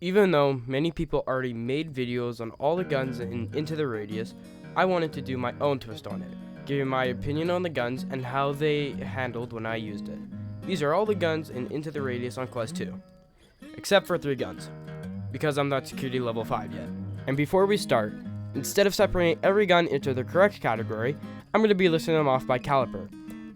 Even though many people already made videos on all the guns in Into the Radius, I wanted to do my own twist on it, giving my opinion on the guns and how they handled when I used it. These are all the guns in Into the Radius on Quest 2, except for 3 guns, because I'm not security level 5 yet. And before we start, instead of separating every gun into the correct category, I'm going to be listing them off by caliber,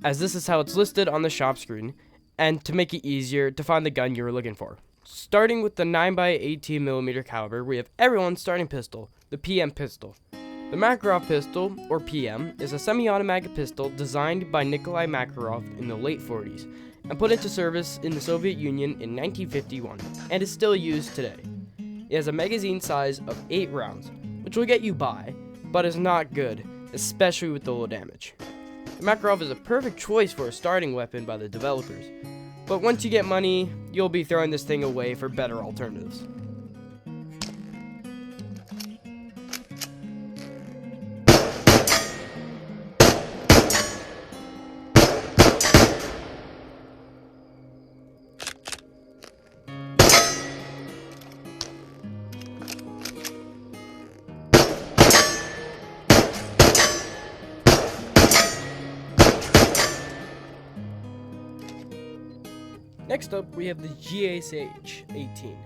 as this is how it's listed on the shop screen, and to make it easier to find the gun you're looking for. Starting with the 9x18mm caliber, we have everyone's starting pistol, the PM pistol. The Makarov pistol, or PM, is a semi-automatic pistol designed by Nikolai Makarov in the late 40s and put into service in the Soviet Union in 1951 and is still used today. It has a magazine size of 8 rounds, which will get you by, but is not good, especially with the low damage. The Makarov is a perfect choice for a starting weapon by the developers, but once you get money, you'll be throwing this thing away for better alternatives. Next up, we have the JJJREACTS.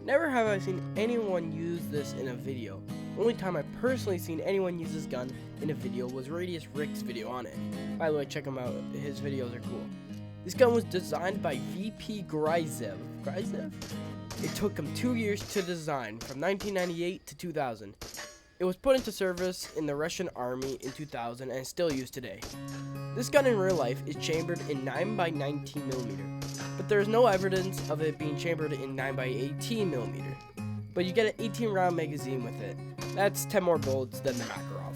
Never have I seen anyone use this in a video. The only time I personally seen anyone use this gun in a video was Radius Rick's video on it. By the way, check him out, his videos are cool. This gun was designed by VP Grizev? It took him 2 years to design, from 1998 to 2000. It was put into service in the Russian army in 2000 and is still used today. This gun in real life is chambered in 9x19mm, but there is no evidence of it being chambered in 9x18mm. But you get an 18 round magazine with it. That's 10 more bullets than the Makarov.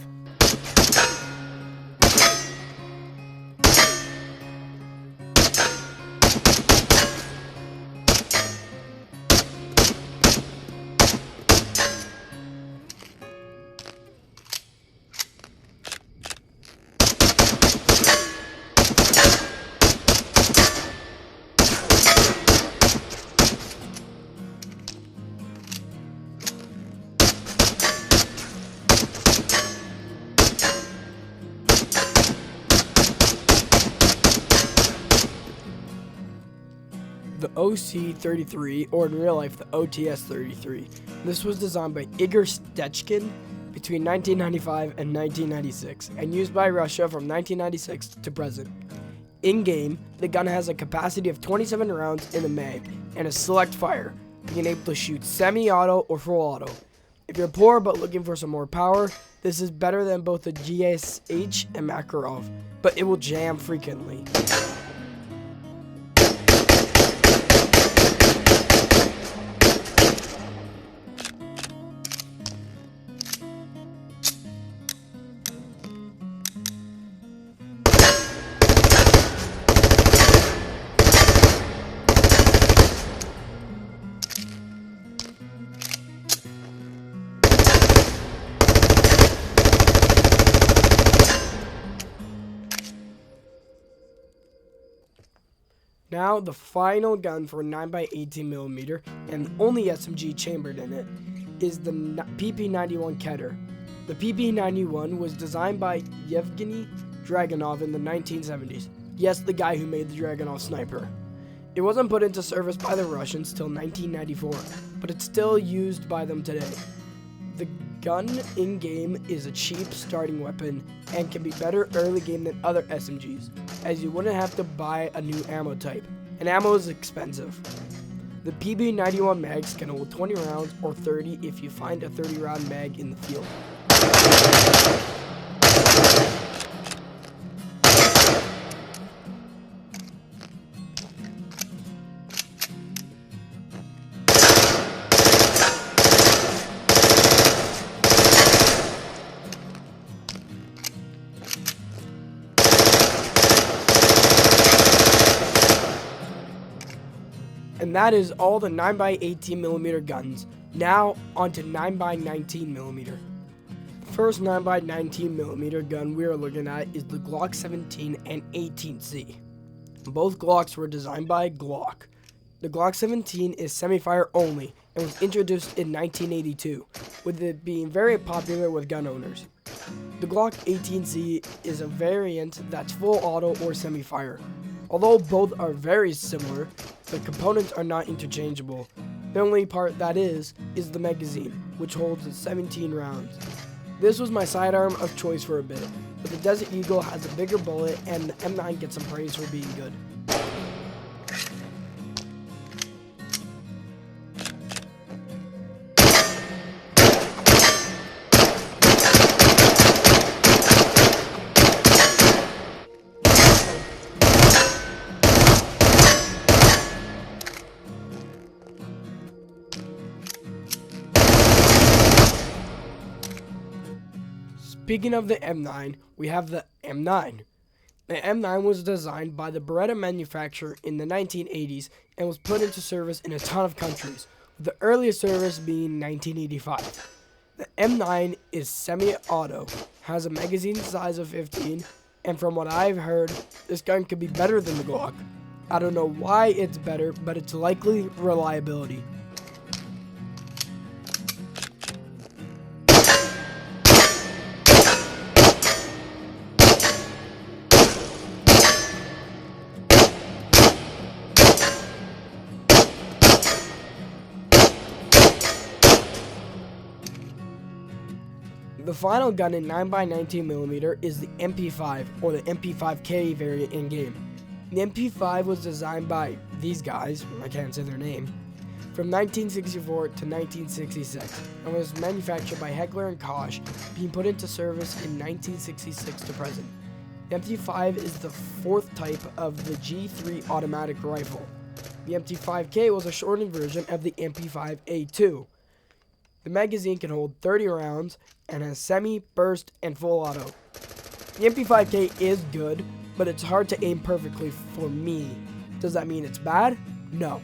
The OC-33, or in real life the OTS-33. This was designed by Igor Stechkin between 1995 and 1996 and used by Russia from 1996 to present. In-game, the gun has a capacity of 27 rounds in the mag and a select fire, being able to shoot semi-auto or full auto. If you're poor but looking for some more power, this is better than both the GSH and Makarov, but it will jam frequently. Now, the final gun for 9x18mm and the only SMG chambered in it is the PP-91 Keter. The PP-91 was designed by Yevgeny Dragunov in the 1970s. Yes, the guy who made the Dragunov sniper. It wasn't put into service by the Russians till 1994, but it's still used by them today. The gun in-game is a cheap starting weapon and can be better early game than other SMGs, as you wouldn't have to buy a new ammo type, and ammo is expensive. The PP-91 mags can hold 20 rounds or 30 if you find a 30 round mag in the field. And that is all the 9x18mm guns. Now onto 9x19mm. The first 9x19mm gun we are looking at is the Glock 17 and 18C. Both Glocks were designed by Glock. The Glock 17 is semi-fire only and was introduced in 1982, with it being very popular with gun owners. The Glock 18C is a variant that's full auto or semi-fire. Although both are very similar, the components are not interchangeable. The only part that is the magazine, which holds 17 rounds. This was my sidearm of choice for a bit, but the Desert Eagle has a bigger bullet and the M9 gets some praise for being good. Speaking of the M9, we have the M9. The M9 was designed by the Beretta manufacturer in the 1980s and was put into service in a ton of countries, with the earliest service being 1985. The M9 is semi-auto, has a magazine size of 15, and from what I've heard, this gun could be better than the Glock. I don't know why it's better, but it's likely reliability. The final gun in 9x19mm is the MP5, or the MP5K variant in-game. The MP5 was designed by these guys, I can't say their name, from 1964 to 1966, and was manufactured by Heckler & Koch, being put into service in 1966 to present. The MP5 is the fourth type of the G3 automatic rifle. The MP5K was a shortened version of the MP5A2. The magazine can hold 30 rounds and has semi, burst, and full auto. The MP5K is good, but it's hard to aim perfectly for me. Does that mean it's bad? No.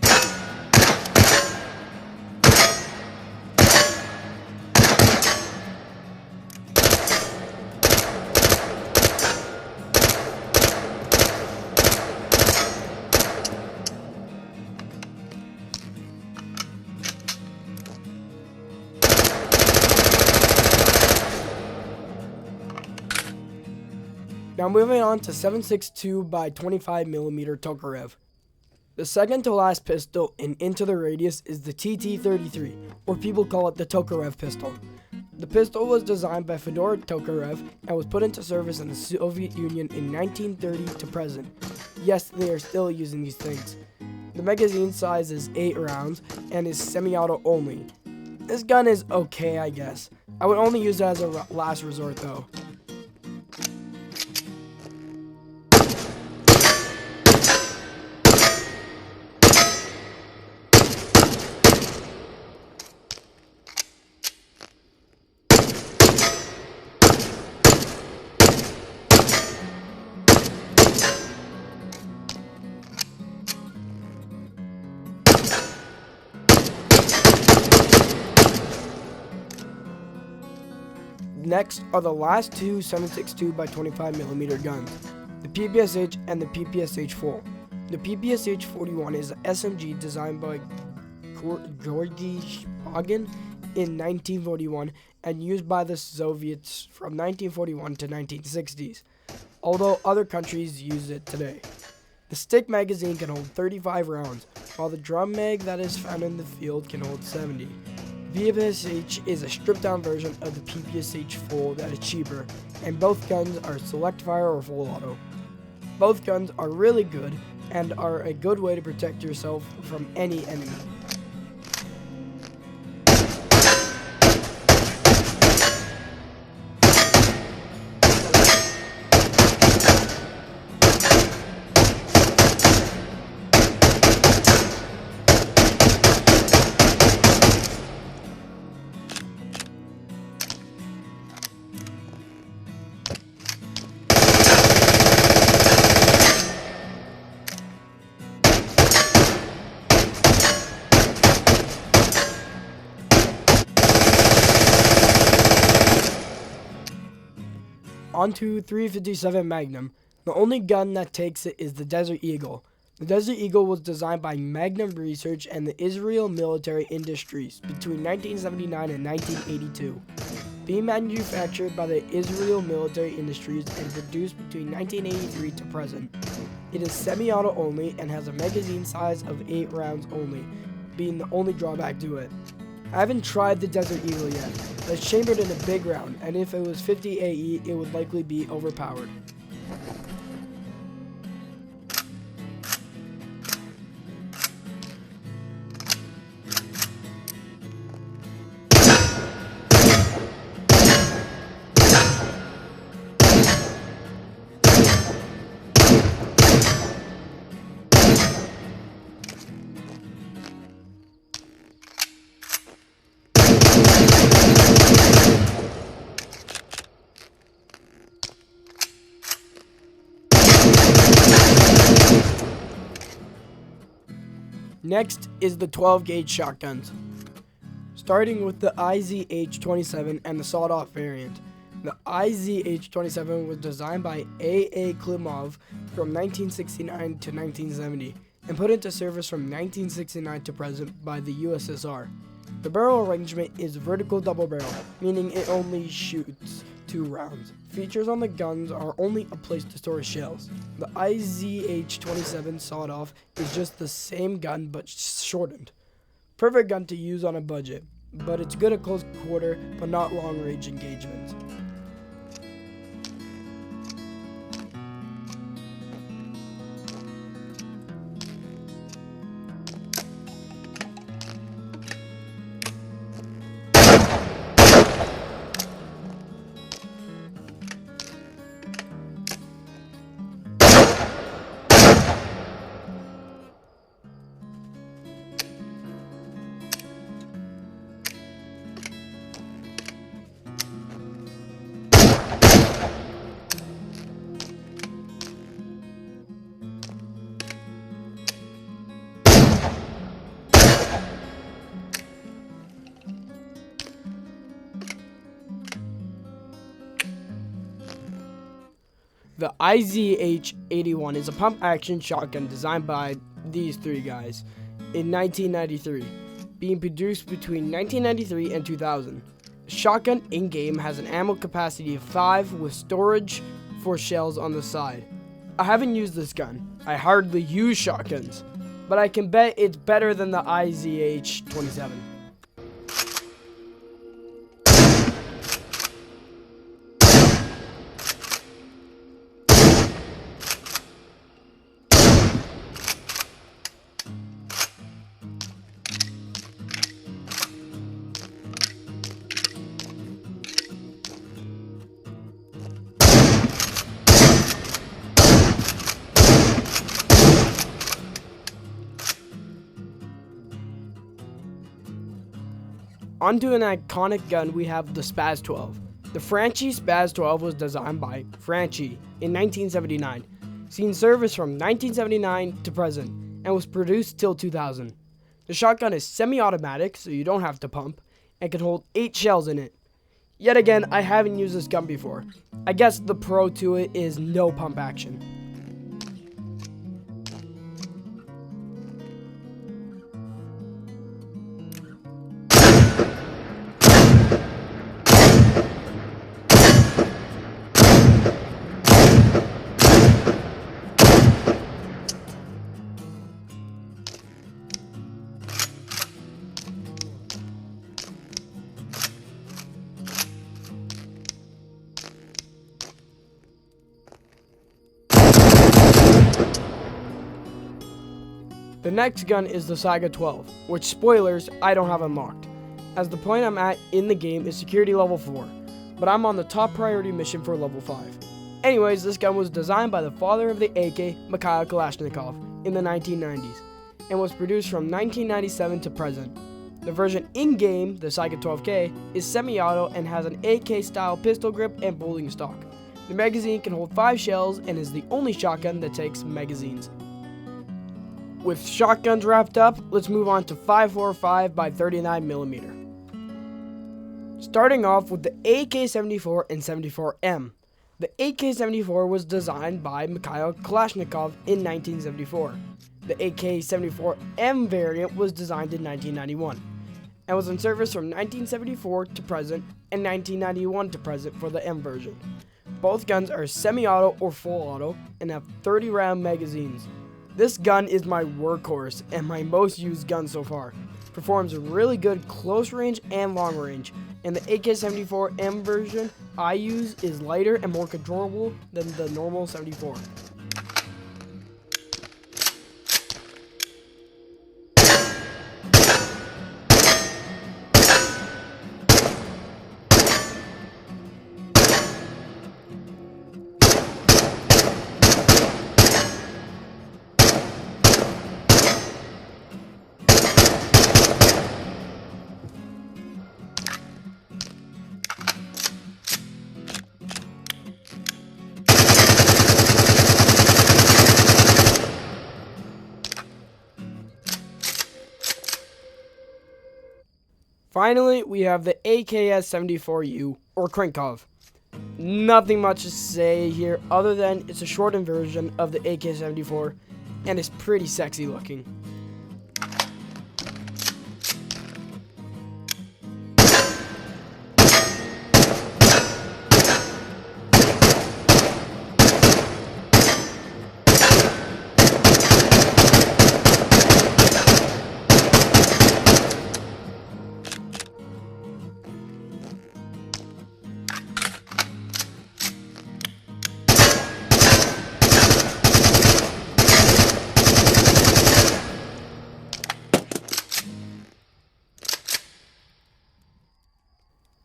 Now moving on to 7.62x25mm Tokarev. The second to last pistol in Into the Radius is the TT-33, or people call it the Tokarev pistol. The pistol was designed by Fyodor Tokarev and was put into service in the Soviet Union in 1930 to present. Yes, they are still using these things. The magazine size is 8 rounds and is semi-auto only. This gun is okay, I guess. I would only use it as a last resort though. Next are the last two 7.62x25mm guns, the PPSH and the PPSH Full. The PPSH 41 is an SMG designed by Georgy Spagin in 1941 and used by the Soviets from 1941 to 1960s, although other countries use it today. The stick magazine can hold 35 rounds, while the drum mag that is found in the field can hold 70. PPSH is a stripped-down version of the PPSH Full that is cheaper, and both guns are select fire or full auto. Both guns are really good and are a good way to protect yourself from any enemy. On to 357 Magnum. The only gun that takes it is the Desert Eagle. The Desert Eagle was designed by Magnum Research and the Israel Military Industries between 1979 and 1982. Being manufactured by the Israel Military Industries and produced between 1983 to present. It is semi-auto only and has a magazine size of 8 rounds only, being the only drawback to it. I haven't tried the Desert Eagle yet, but it's chambered in a big round, and if it was 50 AE, it would likely be overpowered. Next is the 12-gauge shotguns, starting with the IZH-27 and the sawed-off variant. The IZH-27 was designed by A.A. Klimov from 1969 to 1970 and put into service from 1969 to present by the USSR. The barrel arrangement is vertical double barrel, meaning it only shoots 2 rounds. Features on the guns are only a place to store shells. The IZH-27 sawed-off is just the same gun but shortened. Perfect gun to use on a budget, but it's good at close quarter but not long-range engagements. The IZH-81 is a pump-action shotgun designed by these 3 guys in 1993, being produced between 1993 and 2000. The shotgun in-game has an ammo capacity of 5 with storage for shells on the side. I haven't used this gun. I hardly use shotguns, but I can bet it's better than the IZH-27. Onto an iconic gun, we have the Spaz 12. The Franchi Spaz 12 was designed by Franchi in 1979, seen service from 1979 to present, and was produced till 2000. The shotgun is semi-automatic, so you don't have to pump, and can hold 8 shells in it. Yet again, I haven't used this gun before. I guess the pro to it is no pump action. The next gun is the Saga 12, which, spoilers, I don't have unlocked, as the point I'm at in the game is security level 4, but I'm on the top priority mission for level 5. Anyways, this gun was designed by the father of the AK, Mikhail Kalashnikov, in the 1990s, and was produced from 1997 to present. The version in-game, the Saga 12K, is semi-auto and has an AK-style pistol grip and bolting stock. The magazine can hold 5 shells and is the only shotgun that takes magazines. With shotguns wrapped up, let's move on to 5.45 by 39mm. Starting off with the AK-74 and 74M. The AK-74 was designed by Mikhail Kalashnikov in 1974. The AK-74M variant was designed in 1991 and was in service from 1974 to present and 1991 to present for the M version. Both guns are semi-auto or full auto and have 30-round magazines. This gun is my workhorse and my most used gun so far. Performs really good close range and long range, and the AK-74M version I use is lighter and more controllable than the normal 74. Finally, we have the AKS-74U, or Krinkov. Nothing much to say here other than it's a shortened version of the AK-74 and it's pretty sexy looking.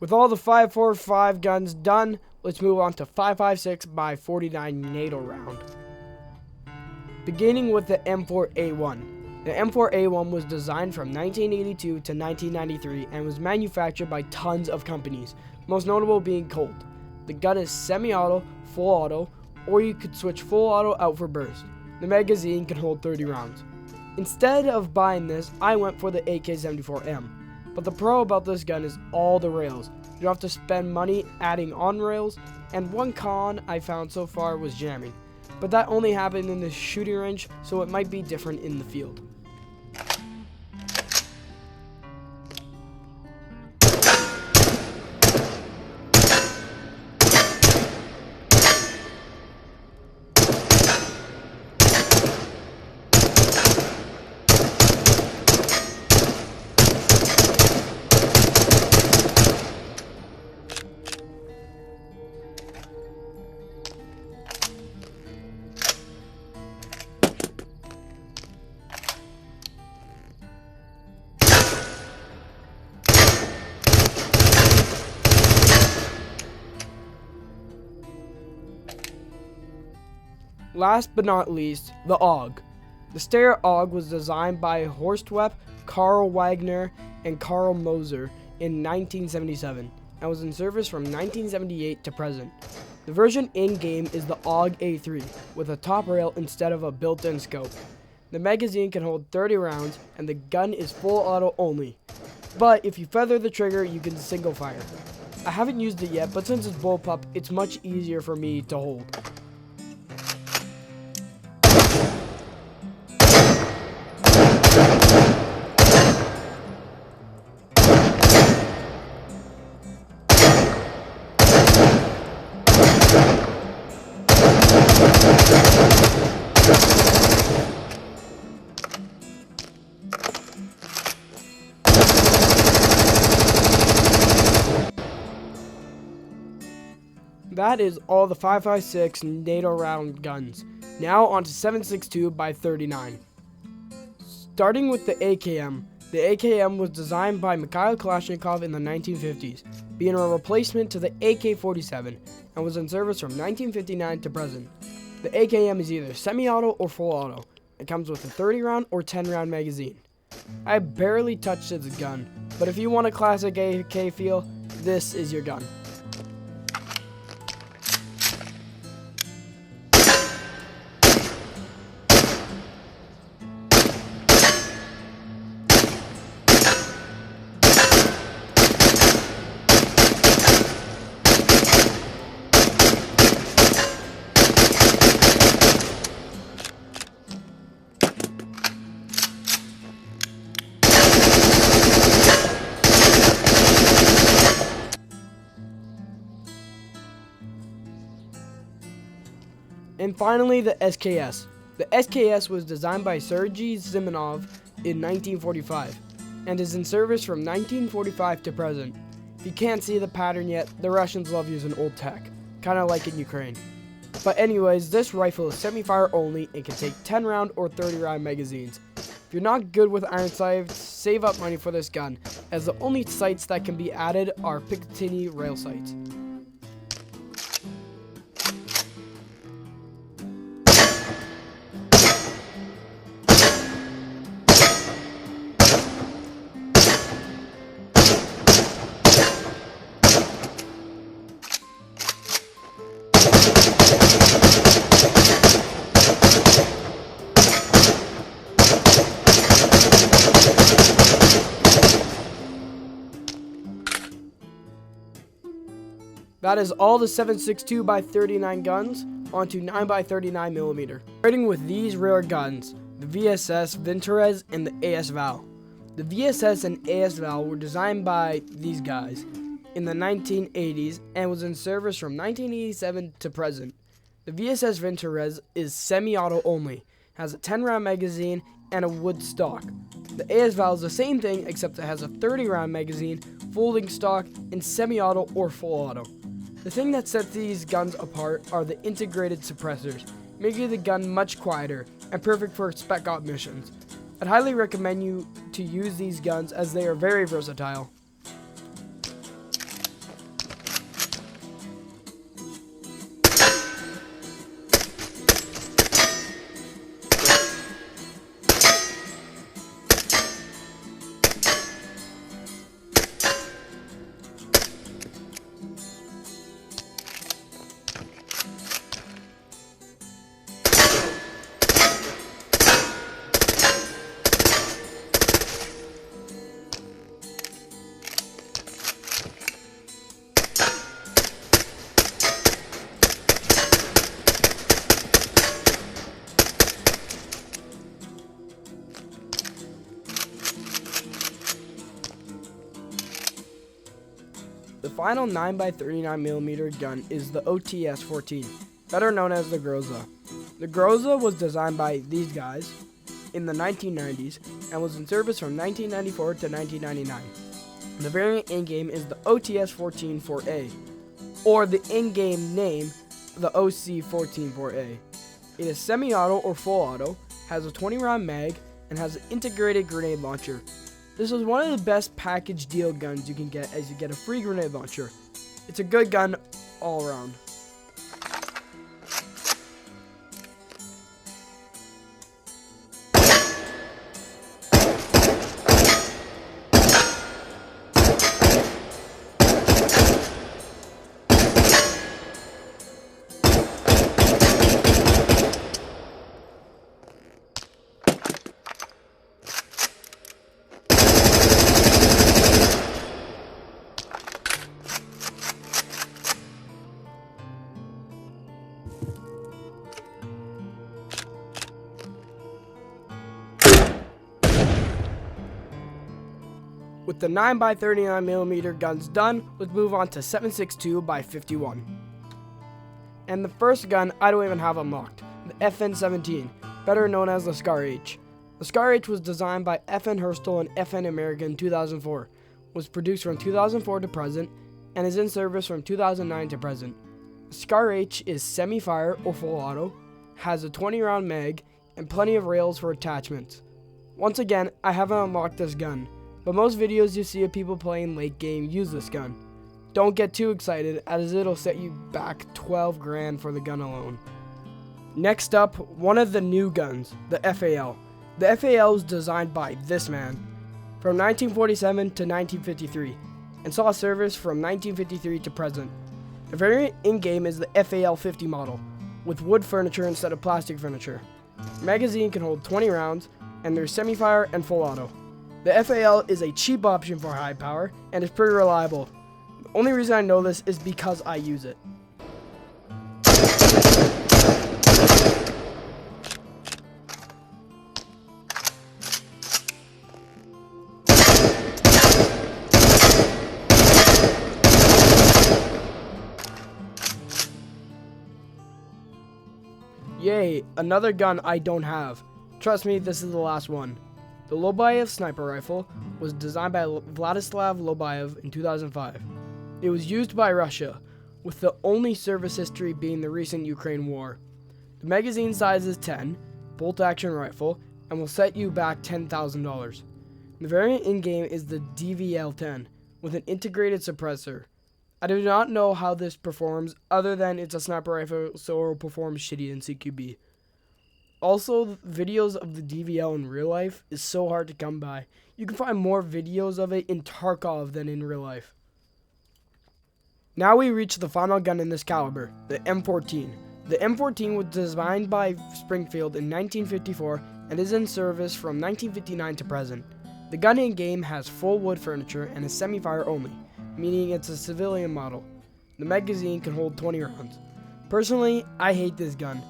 With all the 5.45 guns done, let's move on to 5.56 by 49 NATO round. Beginning with the M4A1. The M4A1 was designed from 1982 to 1993 and was manufactured by tons of companies, most notable being Colt. The gun is semi-auto, full auto, or you could switch full auto out for burst. The magazine can hold 30 rounds. Instead of buying this, I went for the AK-74M. But the pro about this gun is all the rails. You don't have to spend money adding on rails, and one con I found so far was jamming. But that only happened in the shooting range, so it might be different in the field. Last but not least, the AUG. The Steyr AUG was designed by Horst Webb, Karl Wagner, and Karl Moser in 1977 and was in service from 1978 to present. The version in-game is the AUG A3 with a top rail instead of a built-in scope. The magazine can hold 30 rounds and the gun is full auto only. But if you feather the trigger, you can single fire. I haven't used it yet, but since it's bullpup, it's much easier for me to hold. That is all the 5.56 NATO round guns. Now on to 7.62 by 39. Starting with the AKM. The AKM was designed by Mikhail Kalashnikov in the 1950s, being a replacement to the AK-47, and was in service from 1959 to present. The AKM is either semi-auto or full auto. It comes with a 30-round or 10-round magazine. I barely touched this gun, but if you want a classic AK feel, this is your gun. And finally, the SKS. The SKS was designed by Sergei Zimonov in 1945 and is in service from 1945 to present. If you can't see the pattern yet, the Russians love using old tech, kind of like in Ukraine. But anyways, this rifle is semi-fire only and can take 10 round or 30 round magazines. If you're not good with iron sights, save up money for this gun, as the only sights that can be added are Picatinny rail sights. That is all the 7.62x39 guns onto 9x39mm. Starting with these rare guns, the VSS Vintorez and the AS Val. The VSS and AS Val were designed by these guys in the 1980s and was in service from 1987 to present. The VSS Vintorez is semi-auto only, has a 10 round magazine and a wood stock. The AS Val is the same thing except it has a 30 round magazine, folding stock, and semi-auto or full auto. The thing that sets these guns apart are the integrated suppressors, making the gun much quieter and perfect for spec op missions. I'd highly recommend you to use these guns as they are very versatile. The final 9x39mm gun is the OTS-14, better known as the Groza. The Groza was designed by these guys in the 1990s and was in service from 1994 to 1999. The variant in-game is the OTS-14-4A, or the in-game name, the OC-14-4A. It is semi-auto or full auto, has a 20 round mag, and has an integrated grenade launcher. This is one of the best package deal guns you can get, as you get a free grenade launcher. It's a good gun all around. With the 9x39mm guns done, let's move on to 7.62x51. And the first gun I don't even have unlocked, the FN-17, better known as the Scar H. The Scar H was designed by FN Herstal and FN America in 2004, was produced from 2004 to present, and is in service from 2009 to present. The Scar H is semi-fire or full auto, has a 20 round mag, and plenty of rails for attachments. Once again, I haven't unlocked this gun, but most videos you see of people playing late game use this gun. Don't get too excited, as it'll set you back 12 grand for the gun alone. Next up, one of the new guns, the FAL. The FAL was designed by this man from 1947 to 1953 and saw service from 1953 to present. The variant in-game is the FAL-50 model with wood furniture instead of plastic furniture. The magazine can hold 20 rounds and there's semi-fire and full auto. The FAL is a cheap option for high power and is pretty reliable. The only reason I know this is because I use it. Yay, another gun I don't have. Trust me, this is the last one. The Lobayev sniper rifle was designed by Vladislav Lobayev in 2005. It was used by Russia, with the only service history being the recent Ukraine war. The magazine size is 10, bolt-action rifle, and will set you back $10,000. The variant in-game is the DVL-10, with an integrated suppressor. I do not know how this performs, other than it's a sniper rifle, so it will perform shitty in CQB. Also, videos of the DVL in real life is so hard to come by. You can find more videos of it in Tarkov than in real life. Now we reach the final gun in this caliber, the M14. The M14 was designed by Springfield in 1954 and is in service from 1959 to present. The gun in-game has full wood furniture and is semi-fire only, meaning it's a civilian model. The magazine can hold 20 rounds. Personally, I hate this gun.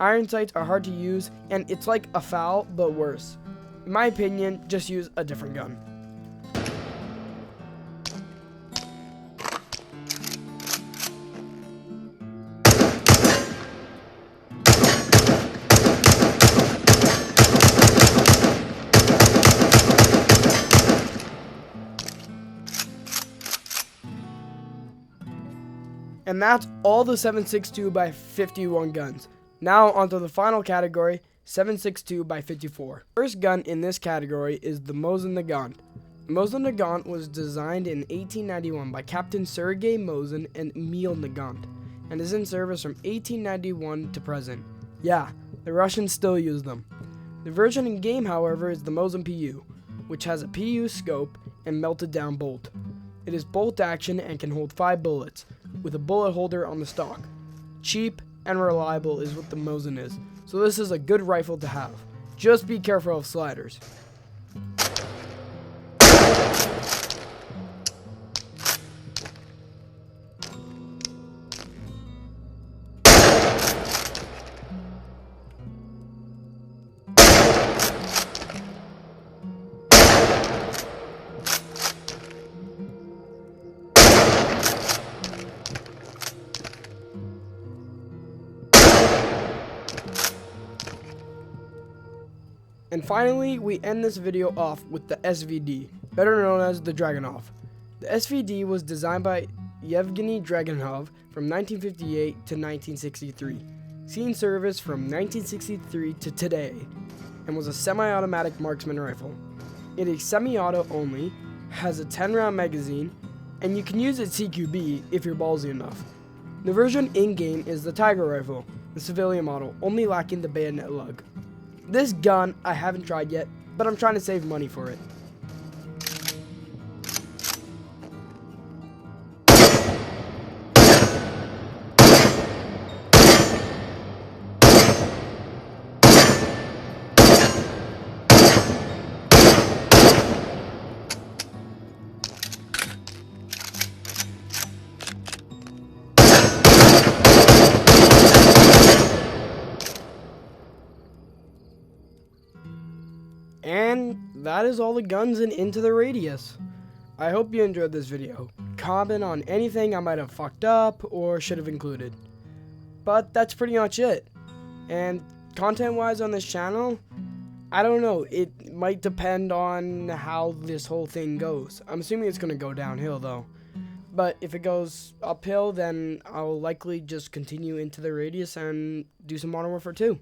Iron sights are hard to use, and it's like a FAL, but worse. In my opinion, just use a different gun. And that's all the 7.62x51 guns. Now onto the final category, 7.62x54. First gun in this category is the Mozenegant. The Mozenegant was designed in 1891 by Captain Sergei Mosin and Emil Nagant, and is in service from 1891 to present. Yeah, the Russians still use them. The version in game, however, is the Mosin PU, which has a PU scope and melted down bolt. It is bolt action and can hold 5 bullets, with a bullet holder on the stock. Cheap and reliable is what the Mosin is, so this is a good rifle to have. Just be careful of sliders. And finally, we end this video off with the SVD, better known as the Dragunov. The SVD was designed by Yevgeny Dragunov from 1958 to 1963, seen service from 1963 to today, and was a semi-automatic marksman rifle. It is semi-auto only, has a 10-round magazine, and you can use it CQB if you're ballsy enough. The version in-game is the Tiger rifle, the civilian model, only lacking the bayonet lug. This gun I haven't tried yet, but I'm trying to save money for it. And that is all the guns in Into the Radius. I hope you enjoyed this video. Comment on anything I might have fucked up or should have included. But that's pretty much it. And content-wise on this channel, I don't know. It might depend on how this whole thing goes. I'm assuming it's going to go downhill though. But if it goes uphill, then I'll likely just continue Into the Radius and do some Modern Warfare 2.